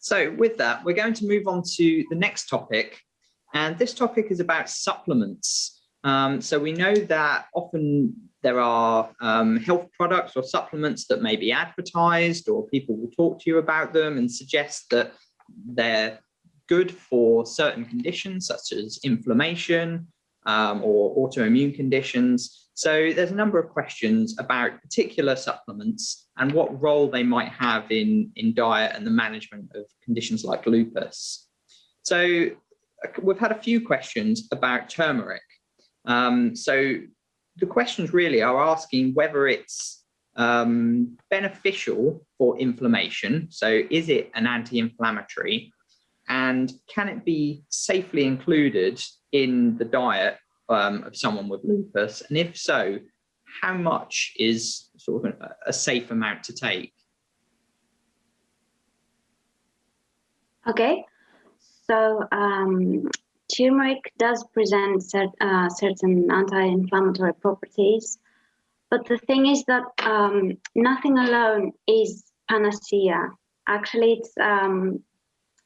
So with that, we're going to move on to the next topic. And this topic is about supplements. So we know that often there are health products or supplements that may be advertised, or people will talk to you about them and suggest that they're good for certain conditions such as inflammation or autoimmune conditions. So there's a number of questions about particular supplements and what role they might have in diet and the management of conditions like lupus. So we've had a few questions about turmeric. So the questions really are asking whether it's beneficial for inflammation. So is it an anti-inflammatory? And can it be safely included in the diet of someone with lupus? And if so, how much is sort of a safe amount to take? Okay, so turmeric does present certain anti-inflammatory properties, but the thing is that nothing alone is panacea. Actually, it's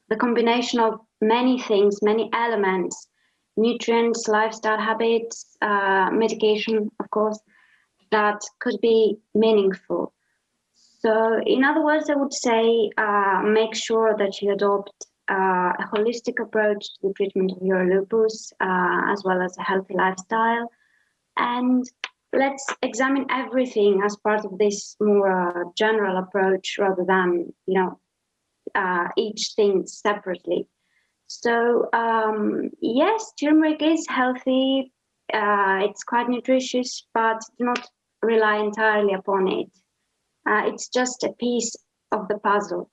the combination of many things, many elements, nutrients, lifestyle habits, medication, of course, that could be meaningful. So in other words, I would say make sure that you adopt a holistic approach to the treatment of your lupus, as well as a healthy lifestyle. And let's examine everything as part of this more general approach rather than, each thing separately. So yes, turmeric is healthy. It's quite nutritious, but do not rely entirely upon it. It's just a piece of the puzzle.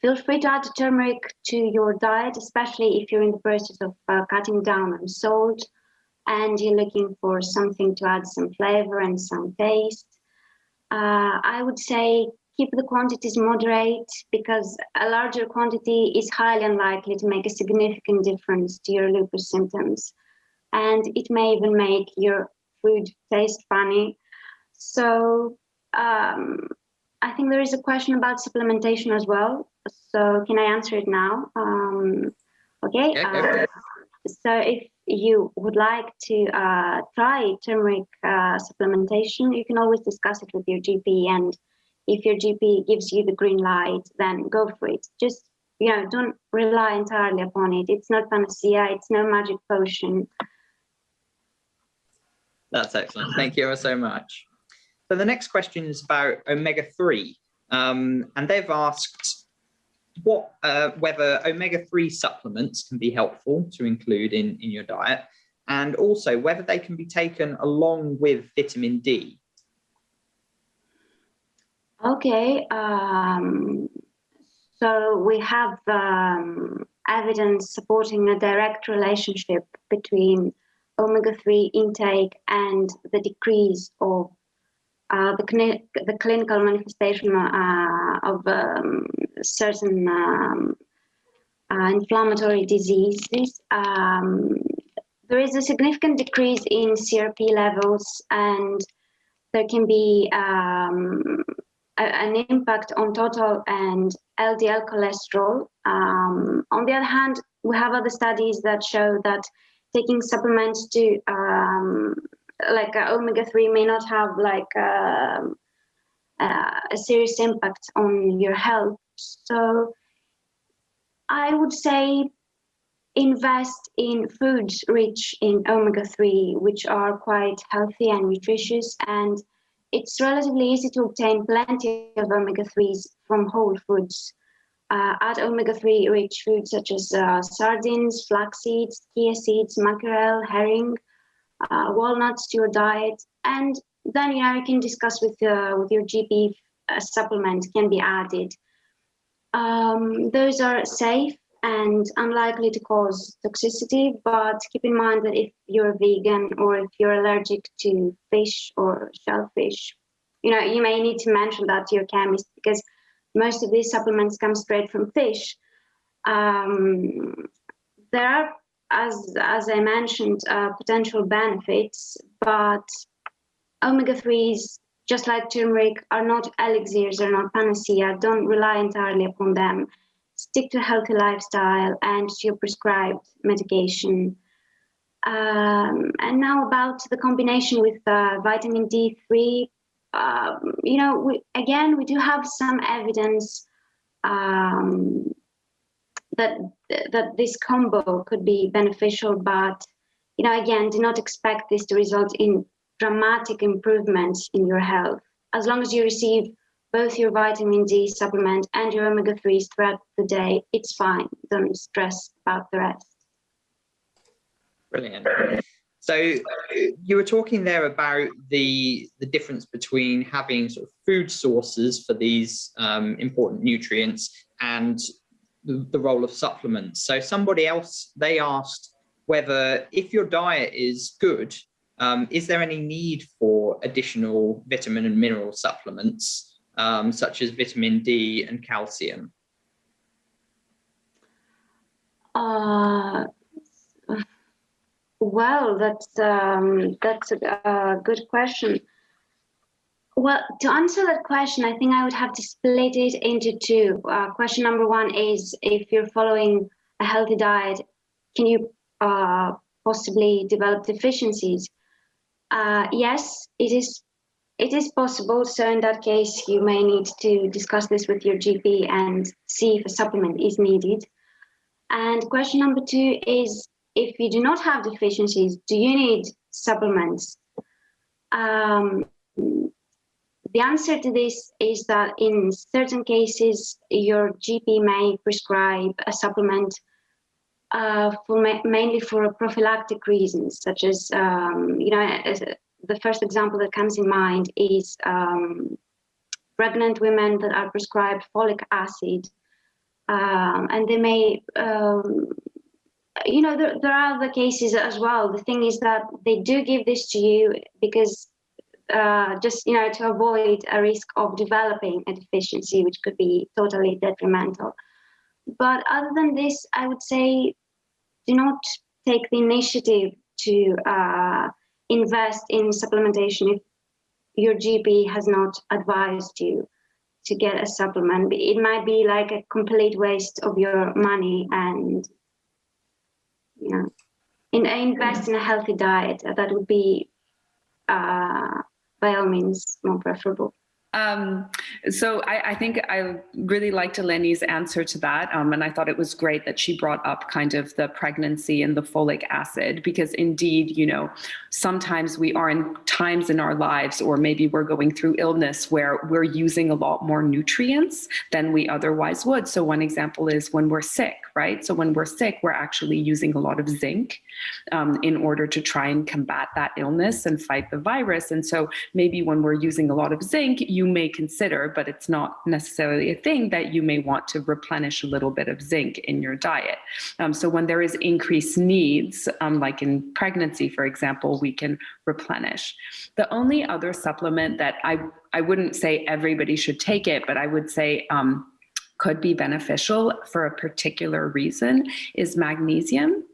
Feel free to add turmeric to your diet, especially if you're in the process of cutting down on salt and you're looking for something to add some flavor and some taste. I would say keep the quantities moderate, because a larger quantity is highly unlikely to make a significant difference to your lupus symptoms. And it may even make your food taste funny. So I think there is a question about supplementation as well. So can I answer it now? Okay. So if you would like to try turmeric supplementation, you can always discuss it with your GP. And if your GP gives you the green light, then go for it. Just, don't rely entirely upon it. It's not panacea. It's no magic potion. That's excellent. Thank you ever so much. So the next question is about omega-3, and they've asked whether omega-3 supplements can be helpful to include in your diet, and also whether they can be taken along with vitamin D. Okay, so we have evidence supporting a direct relationship between omega-3 intake and the decrease of the clinical manifestation of certain inflammatory diseases. There is a significant decrease in CRP levels, and there can be an impact on total and LDL cholesterol. On the other hand, we have other studies that show that taking supplements to like omega-3 may not have a serious impact on your health. So I would say invest in foods rich in omega-3, which are quite healthy and nutritious, and it's relatively easy to obtain plenty of omega-3s from whole foods. Add omega-3 rich foods such as sardines, flax seeds, chia seeds, mackerel, herring, walnuts to your diet, and then you can discuss with your GP if a supplement can be added. Those are safe and unlikely to cause toxicity, but keep in mind that if you're vegan or if you're allergic to fish or shellfish, you may need to mention that to your chemist, because most of these supplements come straight from fish. There are, as I mentioned, potential benefits, but omega-3s just like turmeric, are not elixirs, are not panacea. Don't rely entirely upon them. Stick to a healthy lifestyle and to your prescribed medication. And now about the combination with vitamin D3. We do have some evidence that this combo could be beneficial, but again, do not expect this to result in dramatic improvements in your health. As long as you receive both your vitamin D supplement and your omega-3s throughout the day, it's fine. Don't stress about the rest. Brilliant. So you were talking there about the difference between having sort of food sources for these important nutrients and the role of supplements. So somebody else, they asked whether if your diet is good, is there any need for additional vitamin and mineral supplements, such as vitamin D and calcium? Well, that's a good question. Well, to answer that question, I think I would have to split it into two. Question number one is, if you're following a healthy diet, can you possibly develop deficiencies? Yes, it is possible. So in that case, you may need to discuss this with your GP and see if a supplement is needed. And question number two is, if you do not have deficiencies, do you need supplements? The answer to this is that in certain cases, your GP may prescribe a supplement mainly for prophylactic reasons, such as, the first example that comes in mind is pregnant women that are prescribed folic acid, and they may, there are other cases as well. The thing is that they do give this to you because to avoid a risk of developing a deficiency, which could be totally detrimental. But other than this, I would say do not take the initiative to invest in supplementation if your GP has not advised you to get a supplement. It might be like a complete waste of your money, and invest in a healthy diet. That would be by all means more preferable. So I think I really liked Eleni's answer to that. And I thought it was great that she brought up kind of the pregnancy and the folic acid, because indeed, sometimes we are in times in our lives, or maybe we're going through illness where we're using a lot more nutrients than we otherwise would. So one example is when we're sick, right? So when we're sick, we're actually using a lot of zinc in order to try and combat that illness and fight the virus. And so maybe when we're using a lot of zinc, you may consider, but it's not necessarily a thing, that you may want to replenish a little bit of zinc in your diet. So when there is increased needs, like in pregnancy, for example, we can replenish. The only other supplement that I wouldn't say everybody should take it, but I would say could be beneficial for a particular reason is magnesium.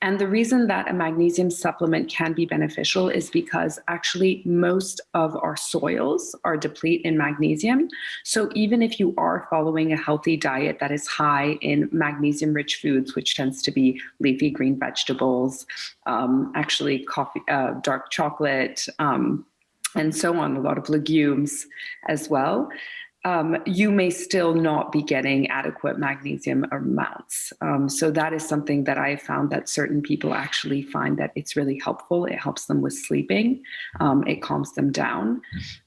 And the reason that a magnesium supplement can be beneficial is because actually most of our soils are depleted in magnesium. So even if you are following a healthy diet that is high in magnesium-rich foods, which tends to be leafy green vegetables, actually coffee, dark chocolate, and so on, a lot of legumes as well, you may still not be getting adequate magnesium amounts. So that is something that I found that certain people actually find that it's really helpful. It helps them with sleeping. It calms them down.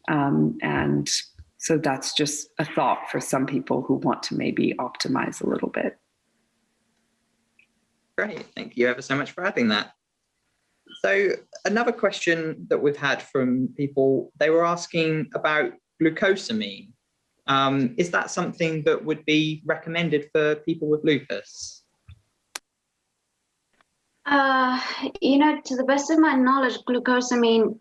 And so that's just a thought for some people who want to maybe optimize a little bit. Great. Thank you ever so much for adding that. So another question that we've had from people, they were asking about glucosamine. Is that something that would be recommended for people with lupus? To the best of my knowledge, glucosamine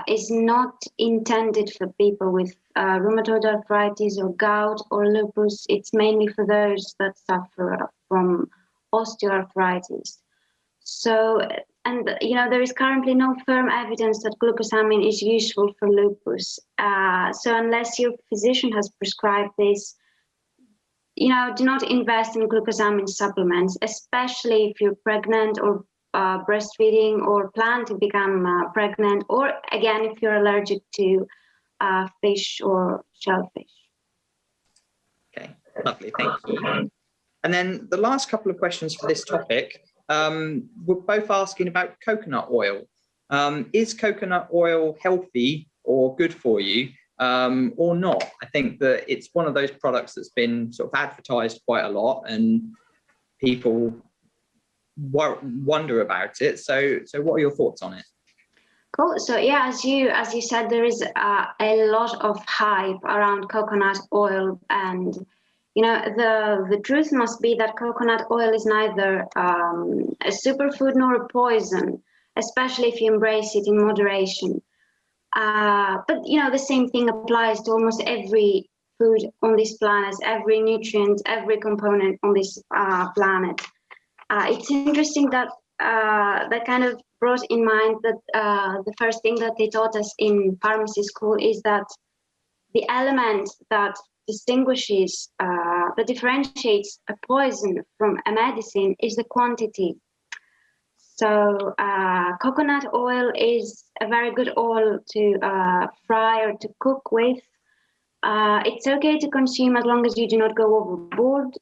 is not intended for people with rheumatoid arthritis or gout or lupus. It's mainly for those that suffer from osteoarthritis. So, and there is currently no firm evidence that glucosamine is useful for lupus. So unless your physician has prescribed this, do not invest in glucosamine supplements, especially if you're pregnant or breastfeeding or plan to become pregnant, or again, if you're allergic to fish or shellfish. Okay, lovely, thank you. And then the last couple of questions for this topic, we're both asking about coconut oil. Is coconut oil healthy or good for you or not? I think that it's one of those products that's been sort of advertised quite a lot and people wonder about it. So what are your thoughts on it? Cool. So yeah, as you said, there is a lot of hype around coconut oil, and the truth must be that coconut oil is neither a superfood nor a poison, especially if you embrace it in moderation. But the same thing applies to almost every food on this planet, every nutrient, every component on this planet. It's interesting that that kind of brought in mind that the first thing that they taught us in pharmacy school is that the element that distinguishes, that differentiates a poison from a medicine is the quantity. So coconut oil is a very good oil to fry or to cook with. It's okay to consume as long as you do not go overboard.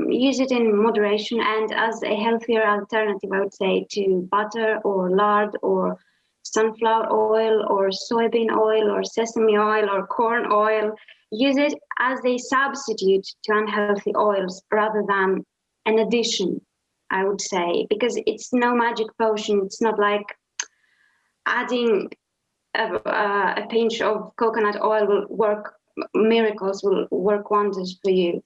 Use it in moderation and as a healthier alternative, I would say, to butter or lard or sunflower oil or soybean oil or sesame oil or corn oil. Use it as a substitute to unhealthy oils rather than an addition, I would say, because it's no magic potion. It's not like adding a pinch of coconut oil will work, miracles will work wonders for you.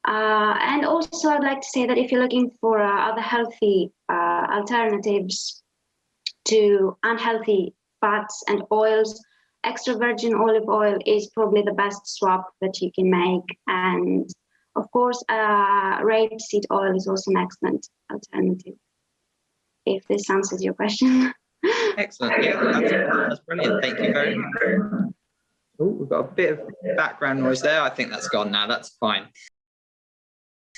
And also I'd like to say that if you're looking for other healthy alternatives to unhealthy fats and oils, extra virgin olive oil is probably the best swap that you can make. And of course, rapeseed oil is also an excellent alternative, if this answers your question. Excellent. Yeah, that's brilliant. Thank you very much. Oh, we've got a bit of background noise there. I think that's gone now. That's fine.